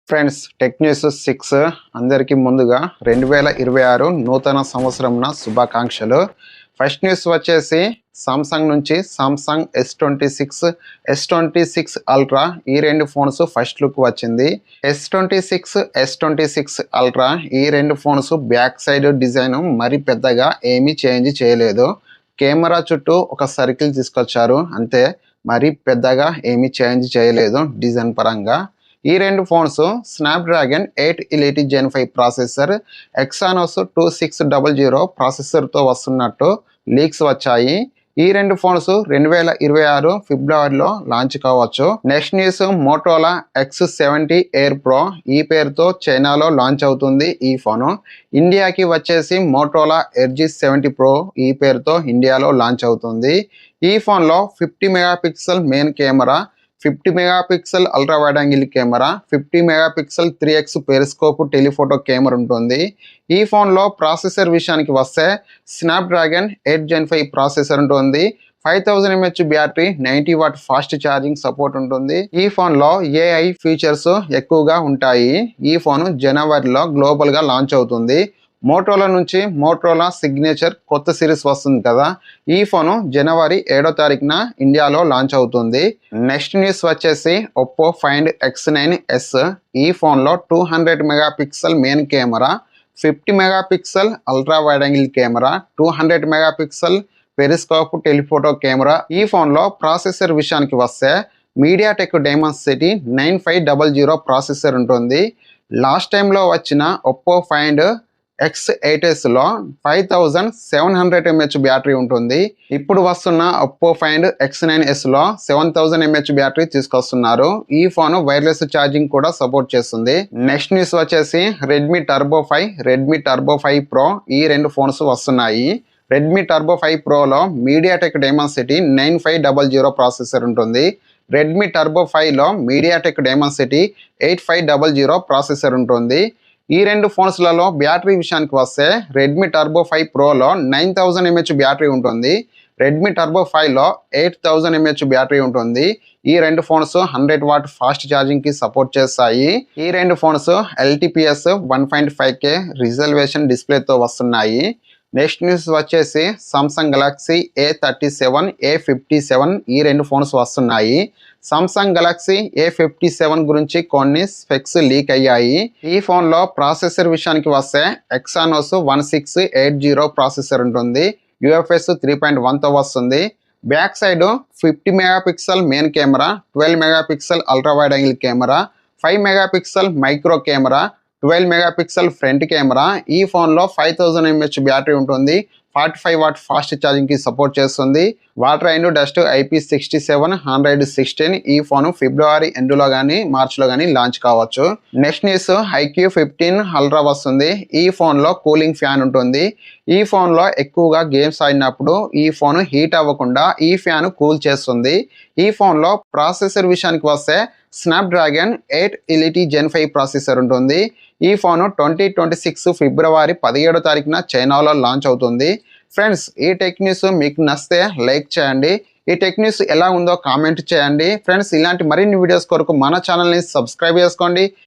Friends tech news 6 అందరికీ ముందుగా 2026 నూతన సంవత్సరంన శుభాకాంక్షలు. ఫస్ట్ న్యూస్ వచ్చేసి సామ్సంగ్ నుంచి సామ్సంగ్ S26 అల్ట్రా ఈ రెండు ఫోన్స్ ఫస్ట్ లుక్ వచ్చింది. S26 అల్ట్రా ఈ రెండు ఫోన్స్ బ్యాక్ సైడ్ డిజైన్ మరి పెద్దగా ఏమీ చేంజ్ చేయలేదు. కెమెరా చుట్టూ ఒక సర్కిల్ తీసుకొచ్చారు అంతే, మరి పెద్దగా ఏమీ చేంజ్ చేయలేదు డిజైన్ పరంగా. ఈ రెండు ఫోన్స్ స్నాప్డ్రాగన్ 8 ఎలిట్ జెన్ 5 ప్రాసెసర్, ఎక్సానోస్ 2600 ప్రాసెసర్తో వస్తున్నట్టు లీక్స్ వచ్చాయి. ఈ రెండు ఫోన్స్ 2026 ఫిబ్రవరిలో లాంచ్ కావచ్చు. Next news మోటోలా X70 air pro ఈ పేరుతో చైనాలో లాంచ్ అవుతుంది. ఈ ఫోను ఇండియాకి వచ్చేసి మోటోలా ఎడ్జ్ 70 ప్రో ఈ పేరుతో ఇండియాలో లాంచ్ అవుతుంది. ఈ ఫోన్లో 50 megapixel main camera, 50 megapixel ultra wide angle camera, 50 megapixel 3x periscope telephoto camera ఉంటుంది. ఈ ఫోన్లో ప్రాసెసర్ విషయానికి వస్తే స్నాప్డ్రాగన్ 8 జెన్ 5 ప్రాసెసర్ ఉంటుంది. 5000 mAh battery, 90 watt fast charging support ఉంటుంది. ఈ ఫోన్లో AI ఫీచర్స్ ఎక్కువగా ఉంటాయి. ఈ ఫోన్ జనవరిలో గ్లోబల్గా లాంచ్ అవుతుంది. మోటోలా నుంచి మోటోలా సిగ్నేచర్ కొత్త సిరీస్ వస్తుంది కదా, ఈ ఫోను జనవరి 7వ తారీఖున ఇండియాలో లాంచ్ అవుతుంది. నెక్స్ట్ న్యూస్ వచ్చేసి ఒప్పో ఫైండ్ X9s ఈ ఫోన్లో 200 megapixel main camera, 50 megapixel ultra wide angle camera, 200 megapixel periscope telephoto camera. ఈ ఫోన్లో ప్రాసెసర్ విషయానికి వస్తే మీడియాటెక్ డైమెన్సిటీ 9500 ప్రాసెసర్ ఉంటుంది. లాస్ట్ టైంలో వచ్చిన ఒప్పో ఫైండ్ X8sలో 5700 mAh బ్యాటరీ ఉంటుంది. ఇప్పుడు వస్తున్న ఒప్పో ఫైండ్ X9sలో 7000 mAh బ్యాటరీ తీసుకొస్తున్నారు. ఈ ఫోన్ వైర్లెస్ ఛార్జింగ్ కూడా సపోర్ట్ చేస్తుంది. నెక్స్ట్ న్యూస్ వచ్చేసి రెడ్మీ టర్బో 5 ప్రో ఈ రెండు ఫోన్స్ వస్తున్నాయి. రెడ్మీ టర్బో 5 ప్రోలో మీడియాటెక్ డైమెన్సిటీ 9500 ప్రాసెసర్ ఉంటుంది. రెడ్మీ టర్బో 5లో మీడియాటెక్ డైమెన్సిటీ 8500 ప్రాసెసర్ ఉంటుంది. ఈ రెండు ఫోన్స్లలో బ్యాటరీ విషయానికి వస్తే రెడ్మీ టర్బో 5 ప్రోలో 9000 mAh బ్యాటరీ ఉంటుంది. రెడ్మీ టర్బో 5లో 8000 mAh బ్యాటరీ ఉంటుంది. ఈ రెండు ఫోన్స్ 100 వాట్ ఫాస్ట్ ఛార్జింగ్కి సపోర్ట్ చేస్తాయి. ఈ రెండు ఫోన్స్ LTPS 1.5K రిజల్యూషన్ డిస్ప్లేతో వస్తున్నాయి. నెక్స్ట్ న్యూస్ వచ్చేసి సామ్సంగ్ గెలాక్సీ A37, A57 ఈ రెండు ఫోన్స్ వస్తున్నాయి. సామ్సంగ్ గెలాక్సీ A57 గురించి కొన్ని స్పెక్స్ లీక్ అయ్యాయి. ఈ ఫోన్లో ప్రాసెసర్ విషయానికి వస్తే ఎక్సానోస్ 1680 ప్రాసెసర్ ఉంటుంది. UFS 3.1తో వస్తుంది. Back side 50 megapixel main camera, 12 megapixel ultra wide angle camera, 5 megapixel micro camera, 12 megapixel front camera. ఈ ఫోన్లో 5000 mAh బ్యాటరీ ఉంటుంది. 45 వాట్ ఫాస్ట్ ఛార్జింగ్కి సపోర్ట్ చేస్తుంది. Water and dust IP67 Android 16. ఈ ఫోన్ ఫిబ్రవరి ఎండ్లో కానీ మార్చ్లో కానీ లాంచ్ కావచ్చు. నెక్స్ట్ న్యూస్ iQ15 అల్ట్రా వస్తుంది. ఈ ఫోన్లో కూలింగ్ ఫ్యాన్ ఉంటుంది. ఈ ఫోన్లో ఎక్కువగా గేమ్స్ ఆడినప్పుడు ఈ ఫోన్ హీట్ అవ్వకుండా ఈ ఫ్యాన్ కూల్ చేస్తుంది. ఈ ఫోన్లో ప్రాసెసర్ విషయానికి వస్తే స్నాప్డ్రాగన్ 8 ఎలిట్ జెన్ 5 ప్రాసెసర్ ఉంటుంది. ఈ ఫోన్ 2026 ఫిబ్రవరి 17వ తారీఖున చైనాలో లాంచ్ అవుతుంది. ఫ్రెండ్స్ ఈ టెక్ న్యూస్ మీకు నచ్చితే లైక్ చేయండి. ఈ టెక్ న్యూస్ ఎలా ఉందో కామెంట్ చేయండి. ఫ్రెండ్స్ ఇలాంటి మరిన్ని వీడియోస్ కొరకు మన ఛానల్ని సబ్స్క్రైబ్ చేసుకోండి.